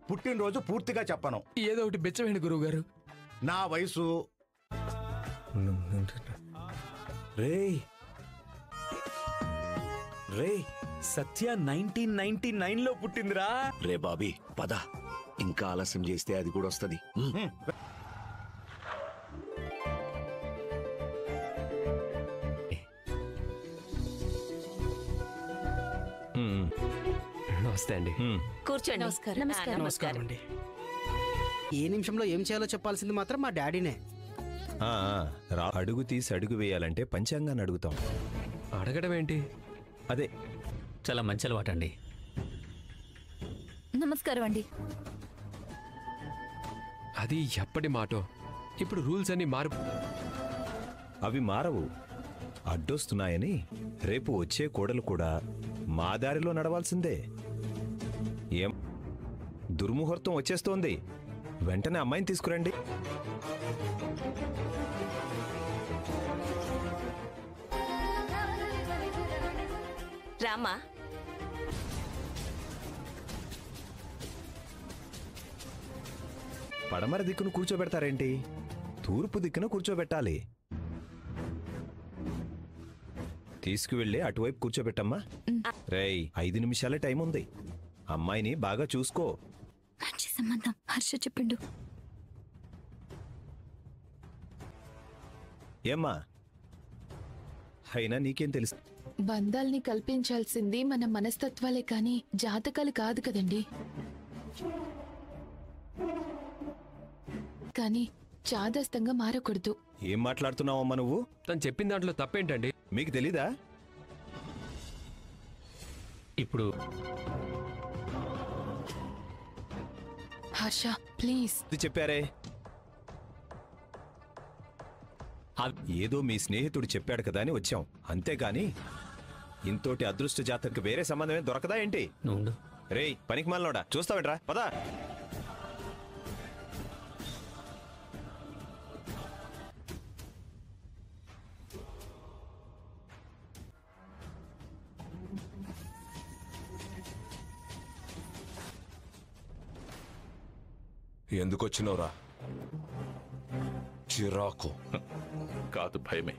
పుట్టినరోజు పూర్తిగా చెప్పను. ఏదో ఒకటి బెచ్చవేయండి గురువు గారు. నా వయసు రే సత్య 1999లో పుట్టిందిరా. రే బాబీ పద, ఇంకా ఆలస్యం చేస్తే అది కూడా వస్తుంది. నమస్తే అండి. కూర్చోండి. నమస్కారం అండి. ఏ నిమిషంలో ఏం చేయాలో చెప్పాల్సింది మాత్రం మా డాడీనే. అడుగు తీసి అడుగు వేయాలంటే పంచాంగాన్ని అడుగుతాం. అడగడం ఏంటి? అదే చాలా మంచి అలవాటు అండి. నమస్కారం అండి. అది ఎప్పటి మాటో. ఇప్పుడు రూల్స్ అన్ని అవి మారవు. అడ్డొస్తున్నాయని రేపు వచ్చే కోడలు కూడా మా దారిలో నడవాల్సిందే. ఏం దుర్ముహూర్తం వచ్చేస్తోంది, వెంటనే అమ్మాయిని తీసుకురండి. రామా. పడమర దిక్కును కూర్చోబెడతారేంటి? తూర్పు దిక్కున కూర్చోబెట్టాలి. తీసుకువెళ్ళి అటువైపు కూర్చోబెట్టమ్మా. రేయ్ 5 నిమిషాలే టైం ఉంది. అమ్మాయిని బాగా చూసుకో. మంచి సంబంధం హర్ష చెప్పిండు. ఏమ్మా, అయినా నీకేం తెలుసు? బంధాల్ని కల్పించాల్సింది మన మనస్తత్వాలే కాని జాతకాలు కాదు కదండి. కానీ చాదస్తంగా మారకూడదు. ఏం మాట్లాడుతున్నావమ్మా నువ్వు? తను చెప్పిన దాంట్లో తప్పేంటండి? మీకు తెలీదా? ఇప్పుడు హర్ష ప్లీజ్. చెప్పారే, ఏదో మీ స్నేహితుడు చెప్పాడు కదా అని వచ్చాం, అంతేగాని ఇంతోటి అదృష్ట జాతరకు వేరే సంబంధమే దొరకదా ఏంటి? నువ్వు రేయ్ పనికి మాలనోడా, చూస్తావేట్రా? పదా. ఎందుకొచ్చినవురా? చిరాకు కాదు, భయమే.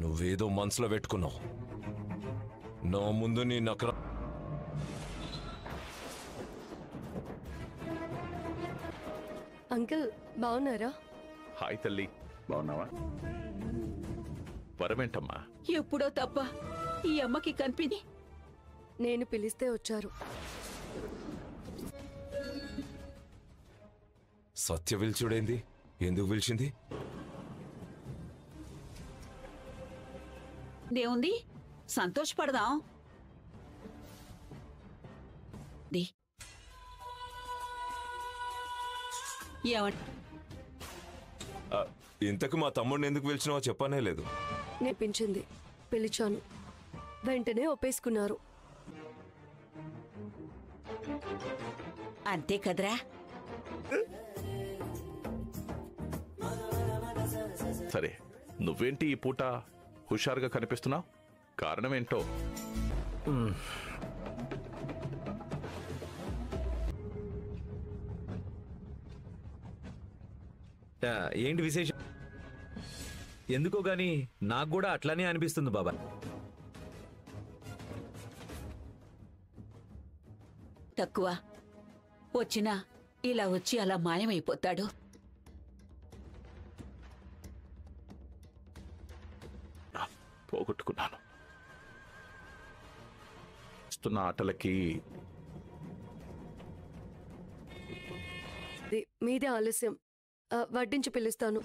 నువ్వేదో మనసులో పెట్టుకున్నావు. నా ముందు నీ నకర. అంకుల్ బాగున్నారా? హాయ్ తల్లి, బాగున్నావా? వరమేంటమ్మా? ఎప్పుడో తప్ప ఈ అమ్మకి కనిపింది. నేను పిలిస్తే వచ్చారు. సత్య పిలిచుడేంది? ఎందుకు పిలిచింది? దేవుంది, సంతోషపడదాం. ఇంతకు మా తమ్ముడిని ఎందుకు పిలిచినావో చెప్పనే లేదు. నేర్పించింది, పిలిచాను, వెంటనే ఒప్పేసుకున్నారు. అంతే కదరా? సరే, నువ్వేంటి ఈ పూట హుషారుగా కనిపిస్తున్నావు? కారణమేంటో? ఏంటి విశేషం? ఎందుకో గాని నాకు కూడా అట్లానే అనిపిస్తుంది బాబా. తక్కువ వచ్చినా ఇలా వచ్చి అలా మాయమైపోతాడు. పోగొట్టుకున్నాను. వస్తున్న ఆటలకి మీదే ఆలస్యం. వడ్డించి పిలుస్తాను.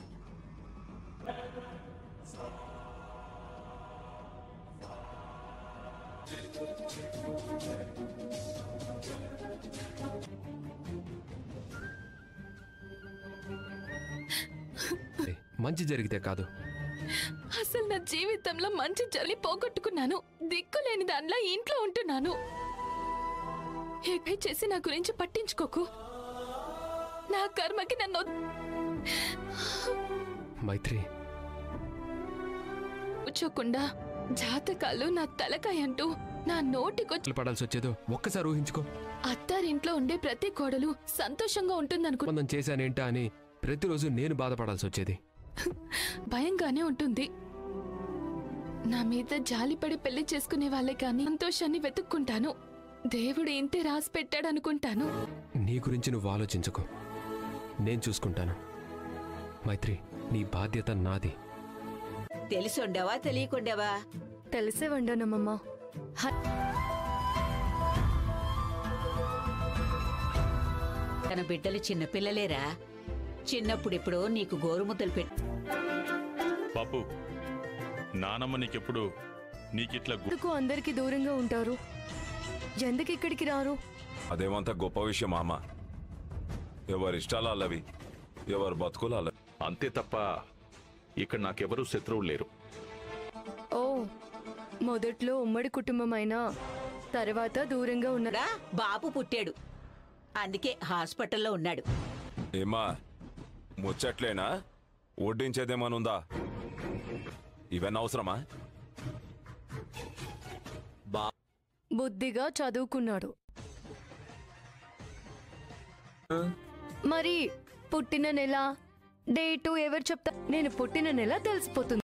మంచి జరిగితే కాదు. అసలు నా జీవితంలో మంచి జరిగి పోగొట్టుకున్నాను. దిక్కులేని దానిలా ఇంట్లో ఉంటున్నాను. ఏకై చేసి నా గురించి పట్టించుకోకు. నా కర్మకి నన్ను మైత్రి కూర్చోకుండా జాతకాలు నా తలకాయ అంటూ నా నోటికొచ్చి పడాల్సి వచ్చేదో ఒక్కసారి ఊహించుకో. అత్తారింట్లో ఉండే ప్రతి కోడలు సంతోషంగా ఉంటుందనుకో. ఒప్పందం చేశానేంటా అని ప్రతిరోజు నేను బాధపడాల్సి వచ్చేది. భయంగానే ఉంటుంది. నా మీద జాలిపడి పెళ్లి చేసుకునే వాళ్ళే కానీ సంతోషాన్ని వెతుక్కుంటాను. దేవుడు ఇంతే రాసి పెట్టాడనుకుంటాను. నీ గురించి నువ్వు ఆలోచించుకో, నేను చూసుకుంటాను. మైత్రి, నీ బాధ్యత నాది. తెలిసుండవా తెలియకుండావా? తెలిసే వండానమ్మమ్మా. తన బిడ్డలు చిన్న పిల్లలేరా? చిన్నప్పుడిప్పుడు నీకు గోరుముద్దలు పెట్టు. పాపు, నానమ్మ నీకెప్పుడు నీకిట్లా ఎందుకు అందరికి దూరంగా ఉంటారు? ఎందుకు ఇక్కడికి రారు? అదేమంత గొప్ప విషయం మామ. ఎవరిష్టాలు అల్లవి, ఎవరు బతుకులు అల్లవి. అంతే తప్ప ఇక్కడ నాకెవరూ శత్రువులు లేరు. ఓ, మొదట్లో ఉమ్మడి కుటుంబం అయినా తర్వాత దూరంగా ఉన్నారా? బాబు పుట్టాడు, అందుకే హాస్పిటల్లో ఉన్నాడు. ఏమా ముచ్చట్లేనా? వడ్డించేదేమనుందా? ఇవన్నీ అవసరమా? బుద్ధిగా చదువుకున్నాడు. మరి పుట్టిన నెల డేటు ఎవరు చెప్తా? నేను పుట్టిన నెల తెలిసిపోతుంది.